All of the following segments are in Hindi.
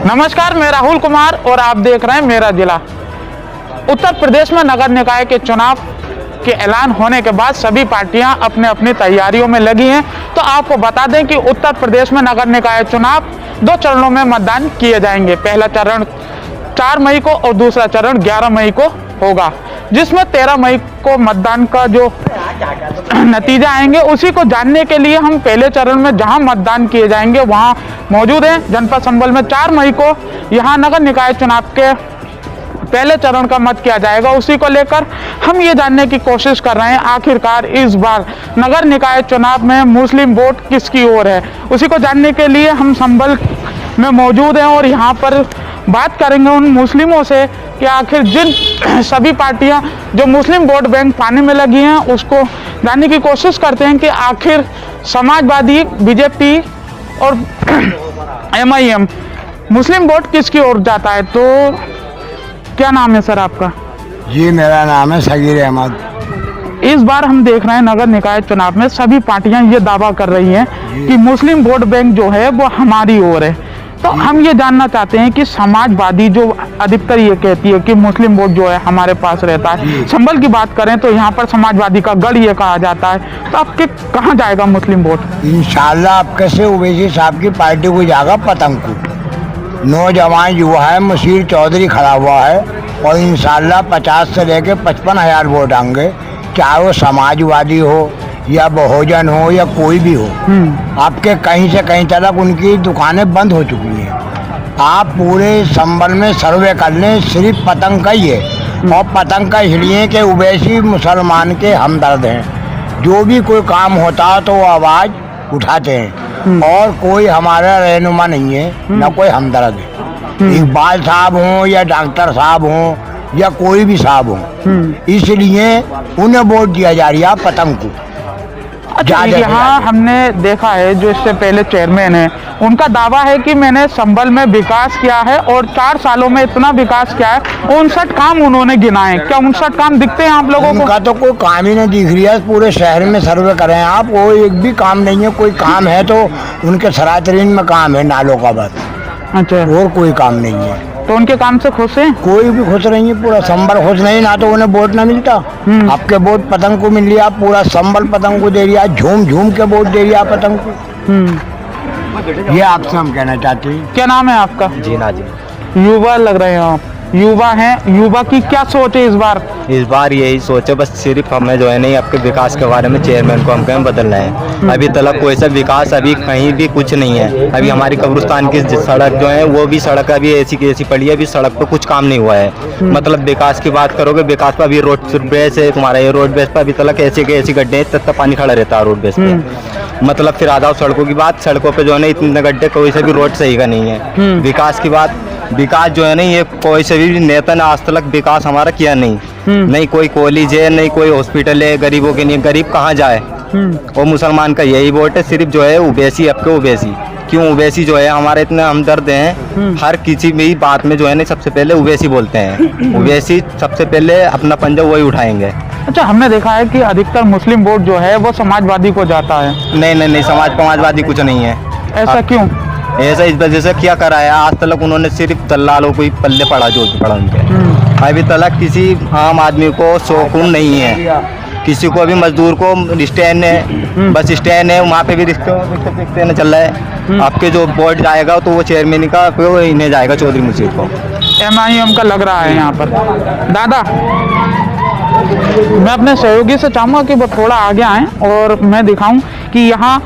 नमस्कार, मैं राहुल कुमार और आप देख रहे हैं मेरा जिला। उत्तर प्रदेश में नगर निकाय के चुनाव के ऐलान होने के बाद सभी पार्टियां अपने अपनी तैयारियों में लगी हैं। तो आपको बता दें कि उत्तर प्रदेश में नगर निकाय चुनाव 2 चरणों में मतदान किए जाएंगे। पहला चरण 4 मई को और दूसरा चरण 11 मई को होगा, जिसमें 13 मई को मतदान का जो नतीजा आएंगे उसी को जानने के लिए हम पहले चरण में जहां मतदान किए जाएंगे वहां मौजूद हैं। जनपद संबल में 4 मई को यहां नगर निकाय चुनाव के पहले चरण का मत किया जाएगा। उसी को लेकर हम ये जानने की कोशिश कर रहे हैं आखिरकार इस बार नगर निकाय चुनाव में मुस्लिम वोट किसकी ओर है। उसी को जानने के लिए हम संबल में मौजूद हैं और यहाँ पर बात करेंगे उन मुस्लिमों से कि आखिर जिन सभी पार्टियां जो मुस्लिम वोट बैंक पाने में लगी हैं उसको जानने की कोशिश करते हैं कि आखिर समाजवादी, बीजेपी और MIM मुस्लिम वोट किसकी ओर जाता है। तो क्या नाम है सर आपका? जी, मेरा नाम है सगीर अहमद। इस बार हम देख रहे हैं नगर निकाय चुनाव में सभी पार्टियां ये दावा कर रही हैं कि मुस्लिम वोट बैंक जो है वो हमारी ओर है। तो हम ये जानना चाहते हैं कि समाजवादी जो अधिकतर ये कहती है कि मुस्लिम वोट जो है हमारे पास रहता है। संबल की बात करें तो यहाँ पर समाजवादी का गढ़ ये कहा जाता है। तो आपके कहाँ जाएगा मुस्लिम वोट? इंशाल्लाह आपके से ओवैसी साहब की पार्टी को जाएगा पतंगपुर। नौजवान युवा है, मशीर चौधरी खड़ा हुआ है और इंशाल्लाह 50 से लेके 55,000 वोट आएंगे, चाहे वो समाजवादी हो या बहुजन हो या कोई भी हो। आपके कहीं से कहीं तक उनकी दुकानें बंद हो चुकी हैं। आप पूरे संबल में सर्वे कर लें, सिर्फ पतंग का ही है और पतंग का इसलिए कि ओवैसी मुसलमान के हमदर्द हैं। जो भी कोई काम होता है तो वो आवाज़ उठाते हैं और कोई हमारा रहनुमा नहीं है, ना कोई हमदर्द है। इकबाल साहब हों या डॉक्टर साहब हों या कोई भी साहब हों, इसलिए उन्हें वोट दिया जा रहा है पतंग को। यहाँ हमने देखा है जो इससे पहले चेयरमैन है, उनका दावा है कि मैंने संबल में विकास किया है और 4 सालों में इतना विकास किया है। 59 काम उन्होंने गिनाए। क्या 59 काम दिखते हैं आप लोगों को? उनका तो कोई काम ही नहीं दिख रही है। पूरे शहर में सर्वे करें आप, वो एक भी काम नहीं है। कोई काम है तो उनके सरातरीन में काम है, नालों का बस। अच्छा, और कोई काम नहीं है। तो उनके काम से खुश हैं? कोई भी खुश नहीं है, पूरा संबल खुश नहीं, ना तो उन्हें वोट ना मिलता। आपके वोट पतंग को मिल रहा, पूरा संबल पतंग को दे रहा, झूम झूम के वोट दे रहा पतंग को। ये आपसे हम कहना चाहते हैं। क्या नाम है आपका? जीना जी। युवा लग रहे हैं आप, युवा हैं। युवा की क्या सोच है इस बार? इस बार यही सोचे बस सिर्फ हमें जो है नहीं आपके विकास के बारे में चेयरमैन को हम कहें बदलना है। अभी तक कोई सा विकास अभी कहीं भी कुछ नहीं है। अभी हमारी कब्रिस्तान की सड़क जो है वो भी सड़क अभी ऐसी की ऐसी पड़ी है, अभी सड़क पे कुछ काम नहीं हुआ है। मतलब विकास की बात करोगे, विकास पर अभी रोड बेस है तुम्हारा, ये रोड बेस पर अभी तक ऐसे के ऐसी गड्ढे तब तक पानी खड़ा रहता है रोड बेस पे। मतलब फिर आधा सड़कों की बात, सड़कों पे जो है ना इतने गड्ढे, कोई से भी रोड सही का नहीं है। विकास की बात, विकास जो है ना ये कोई से भी नेता ने आज तक विकास हमारा किया नहीं। नहीं कोई कॉलेज है, नहीं कोई हॉस्पिटल है गरीबों के लिए। गरीब कहाँ जाए? और मुसलमान का यही वोट है सिर्फ जो है ओवैसी। आपके ओवैसी क्यों? ओवैसी जो है हमारे इतने हमदर्द हैं, हर किसी भी बात में जो है ना सबसे पहले ओवैसी बोलते हैं। ओवैसी सबसे पहले अपना पंजा वही उठाएंगे। अच्छा, हमने देखा है कि अधिकतर मुस्लिम वोट जो है वो समाजवादी को जाता है। नहीं, समाजवादी कुछ नहीं है। ऐसा क्यों? ऐसा इस वजह से क्या कराया, आज तक उन्होंने सिर्फ दल्लालों को ही पल्ले पड़ा, जो पड़ा उनके। अभी तक किसी आम आदमी को सुकून नहीं है। किसी को भी मजदूर को स्टैंड है, बस स्टैंड है, वहाँ पे भी रिक्शा चल रहा है। आपके जो बोर्ड जाएगा तो वो चेयरमैन का इन्हें जाएगा, चौधरी मुशीर को। MIM का लग रहा है यहाँ पर। दादा, मैं अपने सहयोगी से चाहूँगा कि वो थोड़ा आगे आएँ और मैं दिखाऊँ कि यहाँ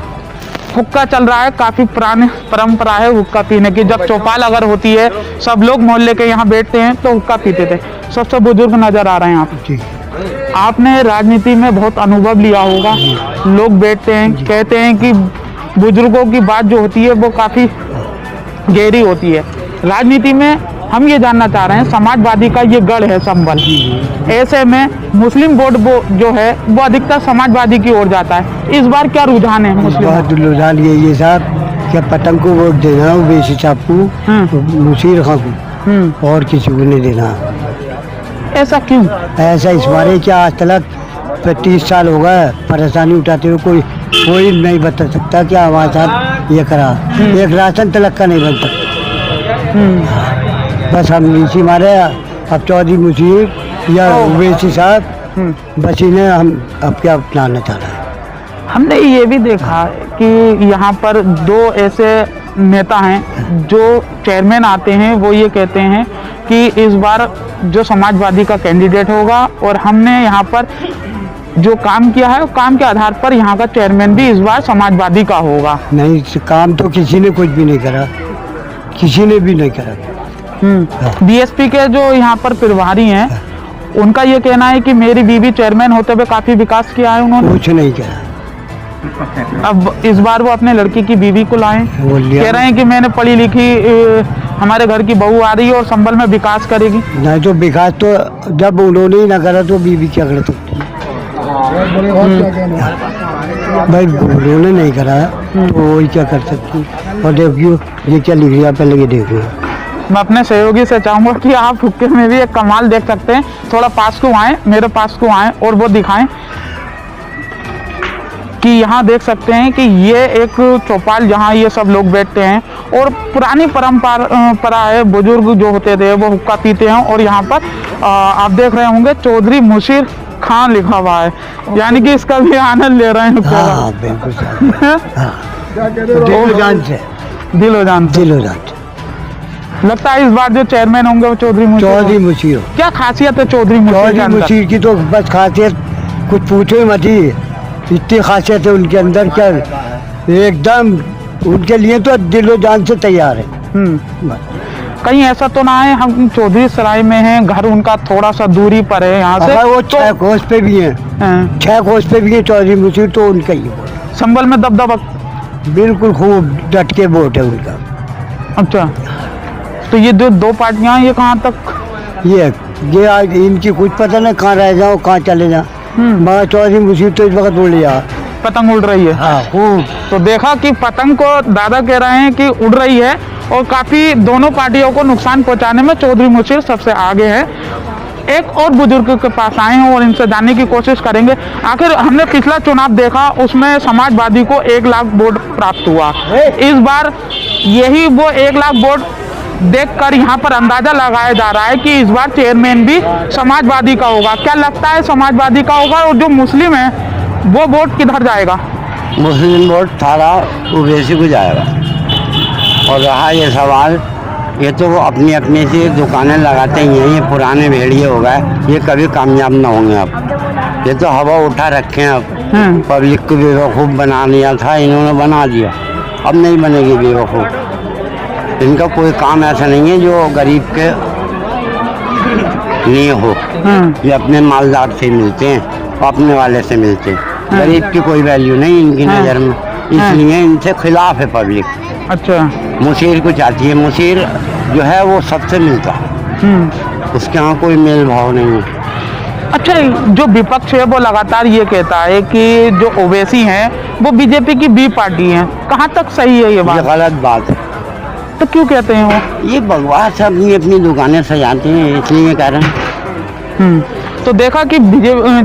हुक्का चल रहा है। काफ़ी पुरानी परंपरा है हुक्का पीने की। जब चौपाल अगर होती है सब लोग मोहल्ले के यहाँ बैठते हैं तो हुक्का पीते थे। सबसे बुजुर्ग नज़र आ रहे हैं आप। आपने राजनीति में बहुत अनुभव लिया होगा। लोग बैठते हैं, कहते हैं कि बुजुर्गों की बात जो होती है वो काफ़ी गहरी होती है। राजनीति में हम ये जानना चाह रहे हैं, समाजवादी का ये गढ़ है संबल, ऐसे में मुस्लिम वोट जो है वो अधिकतर समाजवादी की ओर जाता है। इस बार क्या रुझान है मुस्लिम? रुझान ये साहब क्या पतंग को वोट देना, ओवैसी साहब को, मुशीर खां को, और किसी को नहीं देना। ऐसा क्यों? ऐसा इस बारे क्या आज तक 30 साल हो गए परेशानी उठाते हुए, कोई नहीं बता सकता क्या हमारे साथ ये करा। एक राशन तलक का नहीं बन सकता। बस हम नीचे मारे। अब चौधरी मुशीर या उवैसी साहब बस इन्हें हम अब क्या अपनाना चाह रहे हैं। हमने ये भी देखा कि यहाँ पर दो ऐसे नेता हैं जो चेयरमैन आते हैं, वो ये कहते हैं कि इस बार जो समाजवादी का कैंडिडेट होगा और हमने यहाँ पर जो काम किया है काम के आधार पर यहाँ का चेयरमैन भी इस बार समाजवादी का होगा। नहीं, काम तो किसी ने कुछ भी नहीं करा, किसी ने भी नहीं करा। बीएसपी के जो यहाँ पर प्रभारी हैं उनका ये कहना है कि मेरी बीवी चेयरमैन होते हुए काफी विकास किया है उन्होंने। कुछ नहीं करा। अब इस बार वो अपने लड़की की बीवी को लाए, कह रहे हैं कि मैंने पढ़ी लिखी हमारे घर की बहू आ रही है और संभल में विकास करेगी। नहीं तो विकास तो जब उन्होंने ही ना करा तो बीवी क्या कर सकती है। भाई उन्होंने नहीं करा तो वही क्या कर सकती। और देखियो ये क्या लिख लिया, पहले ये देखियो। मैं अपने सहयोगी से चाहूंगा कि आप हुक्के में भी एक कमाल देख सकते हैं। थोड़ा पास को आए, मेरे पास को आए और वो दिखाएं कि यहाँ देख सकते हैं कि ये एक चौपाल जहाँ ये सब लोग बैठते हैं और पुरानी परंपरा है। बुजुर्ग जो होते थे वो हुक्का पीते हैं और यहाँ पर आप देख रहे होंगे चौधरी मुशीर खान लिखा हुआ है, यानी कि इसका भी आनंद ले रहे हैं। हाँ, बिल्कुल दिलो जान से, दिलो जान लगता है इस बार जो चेयरमैन होंगे वो चौधरी मुशीर। क्या खासियत है चौधरी मुशीर की? तो बस खासियत कुछ पूछो ही मत ही, इतनी खासियत है उनके अंदर। क्या एकदम उनके लिए तो दिलो जान से तैयार है। कहीं ऐसा तो ना है हम चौधरी सराय में हैं, घर उनका थोड़ा सा दूरी पर है यहाँ से। वो 6 कोस पे भी है, 6 कोस पे भी है चौधरी मुशीर, तो उनका ही संभल में दबदबा बिल्कुल खूब डट के वोट है उनका। अच्छा, तो ये जो दो पार्टियां ये कहाँ तक ये आज इनकी कुछ पता नहीं कहाँ रह जाओ कहाँ चले जाओ, मगर चौधरी मुशीर तो इस वक्त उड़ लिया, पतंग उड़ रही है। हाँ, तो देखा कि पतंग को दादा कह रहे हैं कि उड़ रही है और काफी दोनों पार्टियों को नुकसान पहुंचाने में चौधरी मुशीर सबसे आगे है। एक और बुजुर्ग के पास आए हैं और इनसे जानने की कोशिश करेंगे। आखिर हमने पिछला चुनाव देखा, उसमें समाजवादी को 1 लाख वोट प्राप्त हुआ। इस बार यही वो 1 लाख वोट देखकर यहाँ पर अंदाजा लगाया जा रहा है कि इस बार चेयरमैन भी समाजवादी का होगा। क्या लगता है समाजवादी का होगा? और जो मुस्लिम है वो वोट किधर जाएगा? मुस्लिम वोट सारा ओवैसी को जाएगा। और रहा ये सवाल, ये तो वो अपनी अपनी सी दुकानें लगाते ही हैं, ये पुराने भेड़िए हो गए, ये कभी कामयाब ना होंगे। अब ये तो हवा उठा रखे हैं, अब पब्लिक को बेवकूफ़ बना लिया था, इन्होंने बना दिया, अब नहीं बनेगी बेवकूफ़। इनका कोई काम ऐसा नहीं है जो गरीब के लिए हो। ये अपने मालदार से मिलते हैं, अपने वाले से मिलते हैं, गरीब की कोई वैल्यू नहीं इनकी नज़र में, इसलिए इनसे खिलाफ है पब्लिक। अच्छा, मुशीर को चाहती है, मुशीर जो है वो सबसे मिलता है, उसके यहाँ कोई मेल भाव नहीं है। अच्छा, जो विपक्ष है वो लगातार ये कहता है कि जो ओवैसी हैं वो बीजेपी की बी पार्टी है, कहाँ तक सही है ये बात? ये गलत बात है। तो क्यों कहते हैं वो? ये बकवास अपनी अपनी दुकानें सजाते हैं, इसलिए कह रहे हैं। तो देखा कि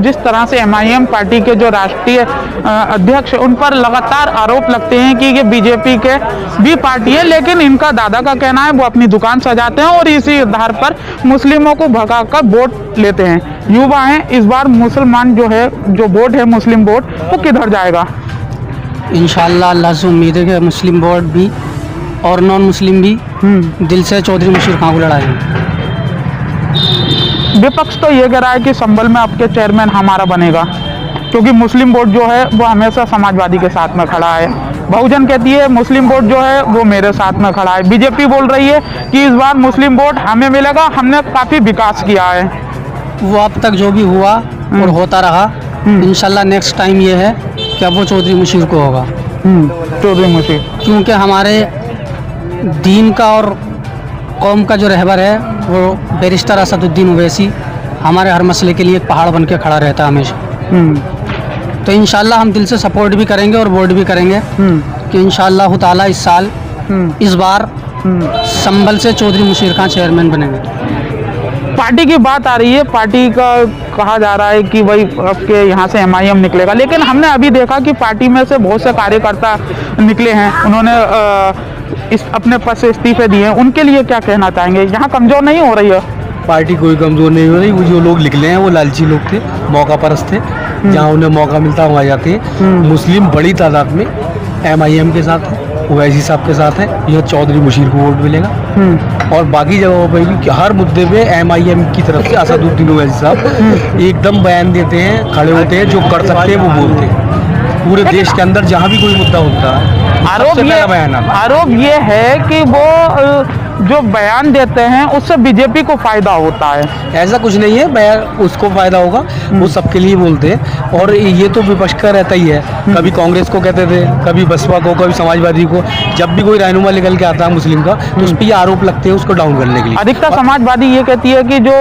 जिस तरह से MIM पार्टी के जो राष्ट्रीय अध्यक्ष उन पर लगातार आरोप लगते हैं कि ये बीजेपी के भी पार्टी है, लेकिन इनका दादा का कहना है वो अपनी दुकान सजाते हैं और इसी आधार पर मुस्लिमों को भगाकर वोट लेते हैं। युवा हैं, इस बार मुसलमान जो है, जो वोट है मुस्लिम वोट, वो किधर जाएगा? इंशाअल्लाह अल्लाह से उम्मीद है कि मुस्लिम वोट भी और नॉन मुस्लिम भी दिल से चौधरी मुशीर खान को लड़ाएंगे। विपक्ष तो ये कह रहा है कि संभल में आपके चेयरमैन हमारा बनेगा, क्योंकि मुस्लिम वोट जो है वो हमेशा समाजवादी के साथ में खड़ा है। बहुजन कहती है मुस्लिम वोट जो है वो मेरे साथ में खड़ा है। बीजेपी बोल रही है कि इस बार मुस्लिम वोट हमें मिलेगा, हमने काफी विकास किया है। वो अब तक जो भी हुआ और होता रहा, इंशाल्लाह नेक्स्ट टाइम ये है कि अब वो चौधरी मुशीर को होगा। चौधरी मुशीर, क्योंकि हमारे दीन का और कौम का जो रहबर है वो बैरिस्टर असदुद्दीन ओवैसी हमारे हर मसले के लिए एक पहाड़ बन के खड़ा रहता है हमेशा। तो इंशाल्लाह हम दिल से सपोर्ट भी करेंगे और वोट भी करेंगे कि इंशाल्लाह ताला इस साल इस बार संभल से चौधरी मुशीर खान चेयरमैन बनेंगे। पार्टी की बात आ रही है, पार्टी का कहा जा रहा है कि भाई आपके यहाँ से MIM निकलेगा, लेकिन हमने अभी देखा कि पार्टी में से बहुत से कार्यकर्ता निकले हैं। उन्होंने अपने पद से इस्तीफे दिए हैं, उनके लिए क्या कहना चाहेंगे? यहाँ कमजोर नहीं हो रही है? पार्टी कोई कमज़ोर नहीं हो रही। वो जो लोग निकले हैं वो लालची लोग थे, मौका परस्त थे, जहाँ उन्हें मौका मिलता वहाँ जाते हैं। मुस्लिम बड़ी तादाद में MIM के साथ है, ओवैसी साहब के साथ है, यह चौधरी मुशीर को वोट मिलेगा। और बाकी जगहों पर भी हर मुद्दे पे MIM की तरफ से असदुद्दीन ओवैसी साहब एकदम बयान देते हैं, खड़े होते हैं, जो कर सकते हैं वो बोलते हैं। पूरे देश के अंदर जहाँ भी कोई मुद्दा होता है आरोप ये है कि वो जो बयान देते हैं उससे बीजेपी को फायदा होता है। ऐसा कुछ नहीं है, बयान उसको फायदा होगा, वो सबके लिए बोलते हैं। और ये तो विपक्ष का रहता ही है, कभी कांग्रेस को कहते थे, कभी बसपा को, कभी समाजवादी को। जब भी कोई रहनुमा निकल के आता है मुस्लिम का तो उस पर ये आरोप लगते हैं उसको डाउन करने के लिए। अधिकतर समाजवादी ये कहती है कि जो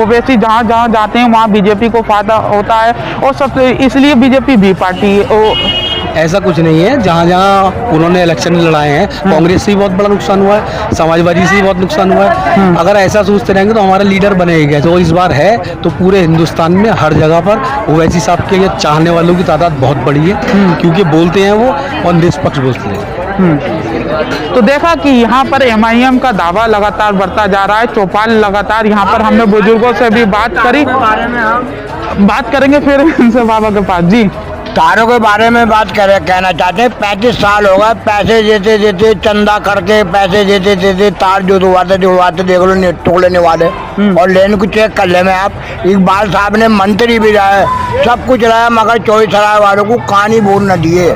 ओवैसी जहाँ जहाँ जाते हैं वहाँ बीजेपी को फायदा होता है और सबसे इसलिए बीजेपी भी पार्टी ऐसा कुछ नहीं है। जहाँ जहाँ उन्होंने इलेक्शन लड़ाए हैं, कांग्रेस से भी बहुत बड़ा नुकसान हुआ है, समाजवादी से भी बहुत नुकसान हुआ है। अगर ऐसा सोचते रहेंगे तो हमारा लीडर बनेगा। जो इस बार है तो पूरे हिंदुस्तान में हर जगह पर ओवैसी साहब के चाहने वालों की तादाद बहुत बड़ी है, क्योंकि बोलते हैं वो और निष्पक्ष बोलते हैं। तो देखा कि यहाँ पर MIM का दावा लगातार बढ़ता जा रहा है। चौपाल लगातार यहाँ पर हमने बुजुर्गों से भी बात करी, बात करेंगे फिर इनसे बाबा के पास। जी, तारों के बारे में कहना चाहते हैं। 35 साल हो गए पैसे देते देते, चंदा करके पैसे देते देते, तार जुड़वाते देख लो तोड़ने वाले। और लेन को चेक कर ले में आप, इकबाल साहब ने मंत्री भी रहे, सब कुछ रहा, मगर चौधरी वालों को कहानी बोल न दिए,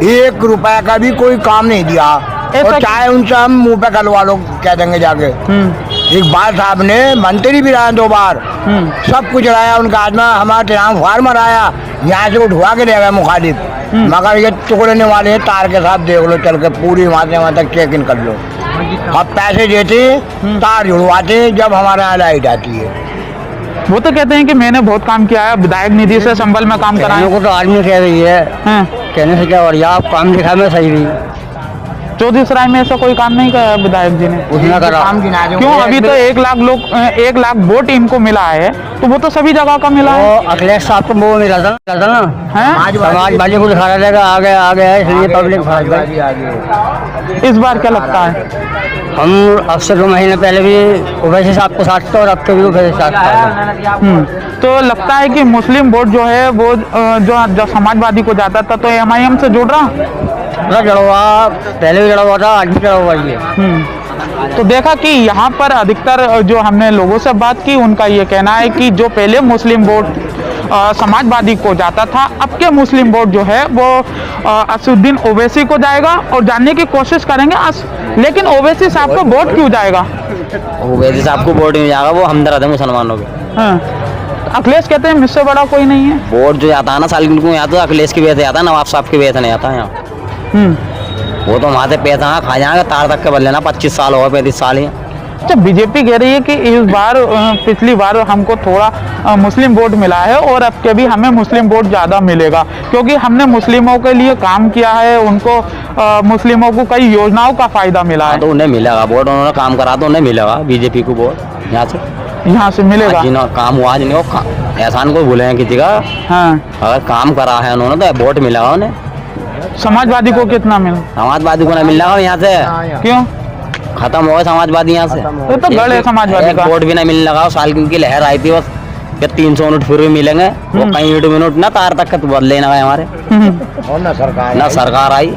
1 रुपए का भी कोई काम नहीं दिया। और चाहे उनसे हम मुंह पे करवा लो कह देंगे जाके। इकबाल साहब ने मंत्री भी रहा 2 बार, सब कुछ रहा उनका आदमी। हमारा ट्रांस फार्मर आया, यहाँ से उठवा के ले गए मुखालिफ, मगर ये टुकड़ने वाले हैं तार के साथ। देख लो चल के पूरी वहाँ तक चेक इन कर लो। अब पैसे देते तार जुड़वाते जब हमारे यहाँ लाइट आती है। वो तो कहते हैं कि मैंने बहुत काम किया है, विधायक निधि से संबल में काम कराया। को तो आदमी कह रही है, कहने से क्या और आप काम दिखा में सही नहीं। चौधरी सराय में ऐसा कोई काम नहीं किया विधायक जी ने? उसने काम क्यों? अभी तो 1 लाख लोग 1 लाख वोट इनको मिला है, तो वो तो सभी जगह का मिला है। अखिलेश साहब को वो मिला था ना, समाजवादी को दिखा रहा था आ गया इसलिए पब्लिक इस बार क्या लगता है? हम अब से 2 महीने पहले भी ओवैसी साहब को साथ थे और अब के भी ओवैसी साथ। तो लगता है कि मुस्लिम वोट जो है वो जो समाजवादी को जाता था तो MIM से जुड़ रहा, पहले भी जड़ा हुआ था, आज भी जड़ा हुआ है। तो देखा कि यहाँ पर अधिकतर जो हमने लोगों से बात की, उनका ये कहना है कि जो पहले मुस्लिम वोट समाजवादी को जाता था, अब के मुस्लिम वोट जो है वो असदुद्दीन ओवैसी को जाएगा। और जानने की कोशिश करेंगे लेकिन ओवैसी साहब को वोट क्यों जाएगा? ओवैसी साहब को वोट नहीं जाएगा, वो हमदर्द है मुसलमानों के। अखिलेश कहते हैं मुझसे बड़ा कोई नहीं है। वोट जो आता है ना साल को यहाँ तो अखिलेश की वजह से आता है, नवाब साहब की वजह से नहीं आता है यहाँ। वो तो वहाँ से पैसा खा जाएंगे, तार तक के बदले ना 25 साल हो गए, 35 साल ही। अच्छा, बीजेपी कह रही है कि इस बार पिछली बार हमको थोड़ा मुस्लिम वोट मिला है और अब के भी हमें मुस्लिम वोट ज़्यादा मिलेगा, क्योंकि हमने मुस्लिमों के लिए काम किया है, उनको मुस्लिमों को कई योजनाओं का फायदा मिला है। तो उन्हें मिलेगा वोट, उन्होंने काम करा तो उन्हें मिलेगा बीजेपी को वोट यहाँ से मिलेगा। काम हुआ नहीं हो, एहसान को भूले हैं किसी का। हाँ, अगर काम करा है उन्होंने तो वोट मिलेगा उन्हें। समाजवादी को कितना मिला? समाजवादी को नहीं मिल रहा यहाँ से। क्यों? खत्म हो गए समाजवादी यहाँ से। तो गढ़ है समाजवादी का। वोट भी नहीं मिलने लगा। साल की लहर आई थी बस, 300 यूनिट फिर भी मिलेंगे, वो कहीं यूनिट ना तार तक के बदले ना गए हमारे, और ना सरकार आई।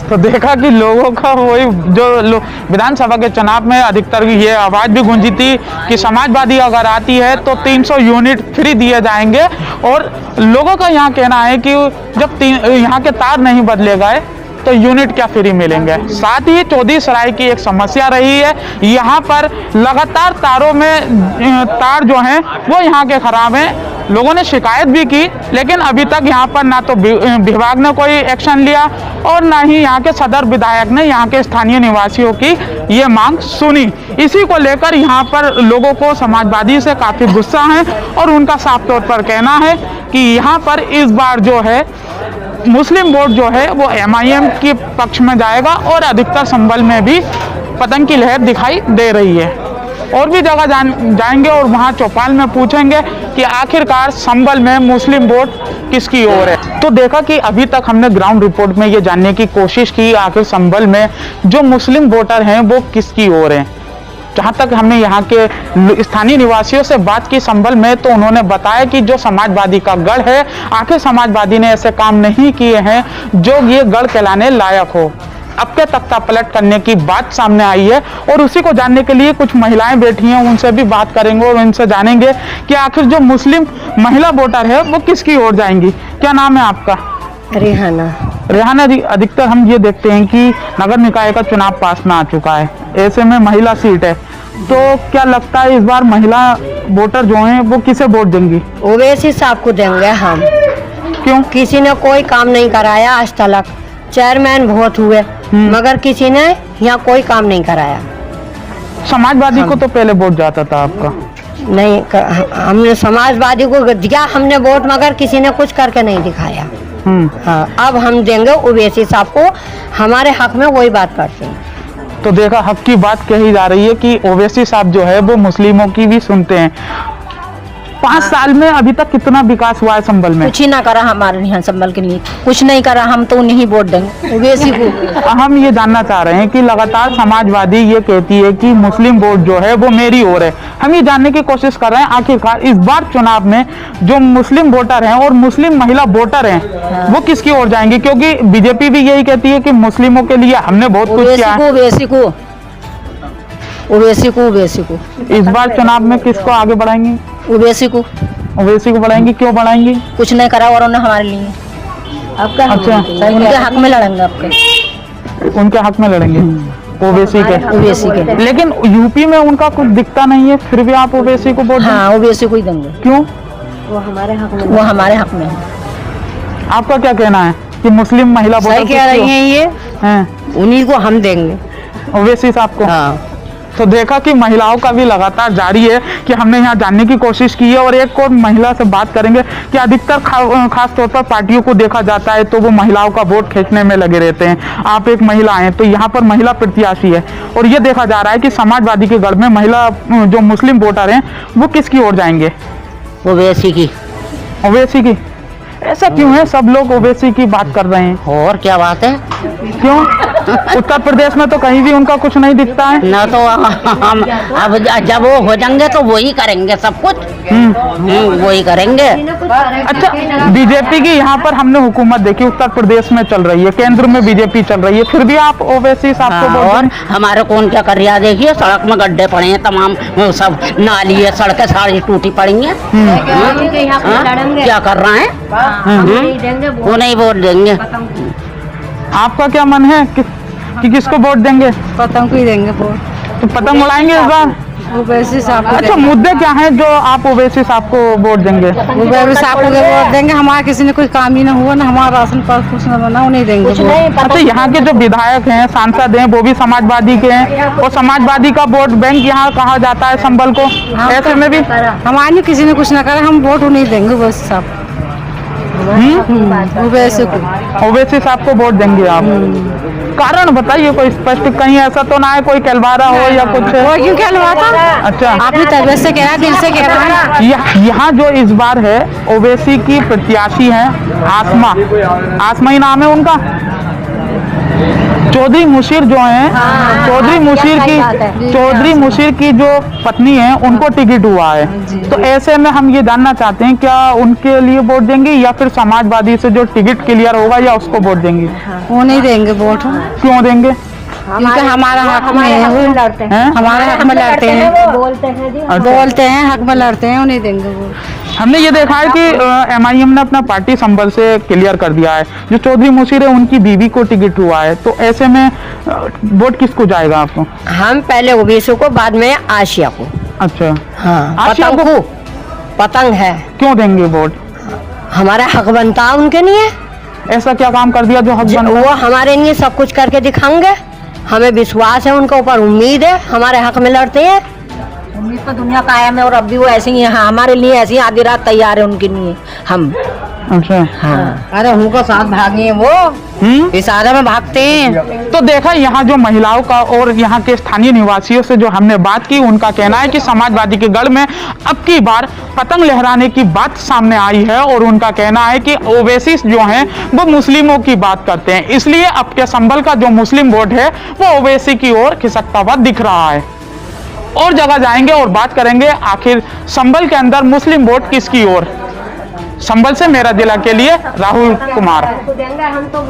तो देखा कि लोगों का वही जो विधानसभा के चुनाव में अधिकतर ये आवाज भी गूंजी थी कि समाजवादी अगर आती है तो 300 यूनिट फ्री दिए जाएंगे। और लोगों का यहाँ कहना है कि जब यहाँ के तार नहीं बदले गए तो यूनिट क्या फ्री मिलेंगे। साथ ही चौधरी सराय की एक समस्या रही है, यहाँ पर लगातार तारों में तार जो हैं वो यहाँ के खराब हैं। लोगों ने शिकायत भी की, लेकिन अभी तक यहाँ पर ना तो विभाग ने कोई एक्शन लिया और ना ही यहाँ के सदर विधायक ने यहाँ के स्थानीय निवासियों की ये मांग सुनी। इसी को लेकर यहाँ पर लोगों को समाजवादी से काफ़ी गुस्सा है और उनका साफ तौर पर कहना है कि यहाँ पर इस बार जो है मुस्लिम वोट जो है वो MIM के पक्ष में जाएगा और अधिकतर संबल में भी पतंग की लहर दिखाई दे रही है। और भी जगह जाएंगे और वहाँ चौपाल में पूछेंगे कि आखिरकार संबल में मुस्लिम वोट किसकी ओर है। तो देखा कि अभी तक हमने ग्राउंड रिपोर्ट में ये जानने की कोशिश की आखिर संभल में जो मुस्लिम वोटर हैं वो किसकी ओर हैं। जहाँ तक हमने यहाँ के स्थानीय निवासियों से बात की संभल में, तो उन्होंने बताया कि जो समाजवादी का गढ़ है, आखिर समाजवादी ने ऐसे काम नहीं किए हैं जो ये गढ़ कहलाने लायक हो। अब के तख्ता पलट करने की बात सामने आई है और उसी को जानने के लिए कुछ महिलाएं बैठी हैं, उनसे भी बात करेंगे और उनसे जानेंगे कि आखिर जो मुस्लिम महिला वोटर है वो किसकी ओर जाएंगी। क्या नाम है आपका? रेहाना। रेहाना जी, अधिकतर हम ये देखते हैं कि नगर निकाय का चुनाव पास में आ चुका है, ऐसे में महिला सीट है, तो क्या लगता है इस बार महिला वोटर जो हैं वो किसे वोट देंगी? ओवैसी साहब को देंगे हम। क्यों? किसी ने कोई काम नहीं कराया आज तक, चेयरमैन बहुत हुए मगर किसी ने यहाँ कोई काम नहीं कराया। समाजवादी को तो पहले वोट जाता था आपका? नहीं हमने समाजवादी को दिया हमने वोट, मगर किसी ने कुछ करके नहीं दिखाया। हाँ, अब हम देंगे ओवैसी साहब को, हमारे हक में वही बात करते हैं। तो देखा, हक की बात कही जा रही है कि ओवैसी साहब जो है वो मुस्लिमों की भी सुनते हैं। 5 साल में अभी तक कितना विकास हुआ है संभल में? कुछ ही ना करा हमारे यहाँ संभल के लिए, कुछ नहीं करा, हम तो उन्हीं वोट देंगे ओवैसी को। हम ये जानना चाह रहे हैं कि लगातार समाजवादी ये कहती है कि मुस्लिम वोट जो है वो मेरी ओर है। हम ये जानने की कोशिश कर रहे हैं आखिरकार इस बार चुनाव में जो मुस्लिम वोटर हैं और मुस्लिम महिला वोटर हैं वो किसकी ओर जाएंगे, क्योंकि बीजेपी भी यही कहती है कि मुस्लिमों के लिए हमने बहुत कुछ किया है। ओवैसी को इस बार चुनाव में किसको आगे बढ़ाएंगे? ओवैसी को बढ़ाएंगी। क्यों बढ़ाएंगी? कुछ नहीं करा और उन्होंने हमारे लिए। आपका अच्छा, उनके हक में लड़ेंगे, आपके उनके हक में लड़ेंगे ओवैसी के। लेकिन यूपी में उनका कुछ दिखता नहीं है, फिर भी आप ओवैसी को वोट? हाँ, ओवैसी को ही देंगे। क्यों? वो हमारे हक में है। आपका क्या कहना है कि मुस्लिम महिला वोटर सही कह रही हैं ये हैं? उन्हीं को हम देंगे, ओवैसी साहब को। हाँ। तो देखा कि महिलाओं का भी लगातार जारी है कि हमने यहाँ जानने की कोशिश की है और एक और महिला से बात करेंगे कि अधिकतर खास तौर पर पार्टियों को देखा जाता है तो वो महिलाओं का वोट खींचने में लगे रहते हैं। आप एक महिला हैं, तो यहाँ पर महिला प्रत्याशी है और ये देखा जा रहा है कि समाजवादी के गढ़ में महिला जो मुस्लिम वोटर हैं वो किसकी ओर जाएंगे? ओवैसी की। ऐसा क्यों है, सब लोग ओवैसी की बात कर रहे हैं? और क्या बात है? क्यों? उत्तर प्रदेश में तो कहीं भी उनका कुछ नहीं दिखता है ना। तो हम अब जब वो हो जाएंगे तो वही करेंगे सब कुछ। वही करेंगे। अच्छा, बीजेपी की यहाँ पर हमने हुकूमत देखी, उत्तर प्रदेश में चल रही है, केंद्र में बीजेपी चल रही है, फिर भी आप ओवैसी साहब को और हमारे कौन क्या कर रहा है? देखिए सड़क में गड्ढे पड़े हैं तमाम, वो सब नाली है, सड़कें सारी टूटी पड़ी हैं। क्या कर रहा है? वो नहीं वोट देंगे। आपका क्या मन है कि किसको वोट देंगे? पतंग को ही देंगे वोट। तो पतंग उड़ाएंगे इस बार? ओवैसी साहब को। अच्छा, मुद्दे क्या हैं जो आप ओवैसी साहब को वोट देंगे? ओवैसी साहब को वोट देंगे। हमारा किसी ने कोई काम ही ना हुआ ना, हमारा राशन कार्ड कुछ ना बना, नहीं देंगे। अच्छा, यहाँ के जो विधायक हैं, सांसद हैं, वो भी समाजवादी के हैं और समाजवादी का वोट बैंक यहाँ कहा जाता है संभल को। ऐसे में भी हमारे किसी ने कुछ ना करा, हम वोट नहीं देंगे ओवैसी साहब। ओवैसी साहब को वोट देंगे आप? कारण बताइए, कोई स्पष्ट, कहीं ऐसा तो ना है कोई कहलवारा हो या कुछ? क्यों कहलवाता? अच्छा, आपने तबीयत से कह रहा, दिल से कह रहा है। यहाँ जो इस बार है ओवैसी की प्रत्याशी हैं आसमा ही नाम है उनका। चौधरी मुशीर जो हैं, चौधरी मुशीर की जो पत्नी है उनको टिकट हुआ है, तो ऐसे में हम ये जानना चाहते हैं क्या उनके लिए वोट देंगे या फिर समाजवादी से जो टिकट क्लियर होगा या उसको वोट देंगे? वो नहीं देंगे वोट। क्यों देंगे? क्योंकि हमारा हक में है, वो लड़ते हैं, हमारे हक में लड़ते हैं, बोलते हैं हक में लड़ते हैं, उन्हें देंगे वो। हमने ये देखा है कि MIM ने अपना पार्टी संभल से क्लियर कर दिया है, जो चौधरी मुशीर है उनकी बीवी को टिकट हुआ है, तो ऐसे में वोट किसको जाएगा आपको? हम पहले ओवैसी को, बाद में आशिया को। अच्छा, हाँ, आशिया को पतंग है। क्यों देंगे वोट? हमारा हक बनता है उनके लिए। ऐसा क्या काम कर दिया जो हक बनता? वो हमारे लिए सब कुछ करके दिखाएंगे, हमें विश्वास है उनके ऊपर, उम्मीद है, हमारे हक में लड़ते हैं। उम्मीद तो दुनिया कायम है और अब भी वो ऐसे ही है, हमारे लिए ऐसी आधी रात तैयार है उनके लिए हम। अच्छा। हाँ अरे उनको साथ भागे वो इशारे में भागते हैं। तो देखा यहाँ जो महिलाओं का और यहाँ के स्थानीय निवासियों से जो हमने बात की, उनका कहना है कि समाजवादी के गढ़ में अब की बार पतंग लहराने की बात सामने आई है और उनका कहना है कि ओवैसी जो हैं वो मुस्लिमों की बात करते हैं, इसलिए अब के संभल का जो मुस्लिम वोट है वो ओवैसी की ओर खिसकता हुआ दिख रहा है। और जगह जाएंगे और बात करेंगे आखिर संभल के अंदर मुस्लिम वोट किसकी ओर। संभल से मेरा जिला के लिए राहुल कुमार। हम तो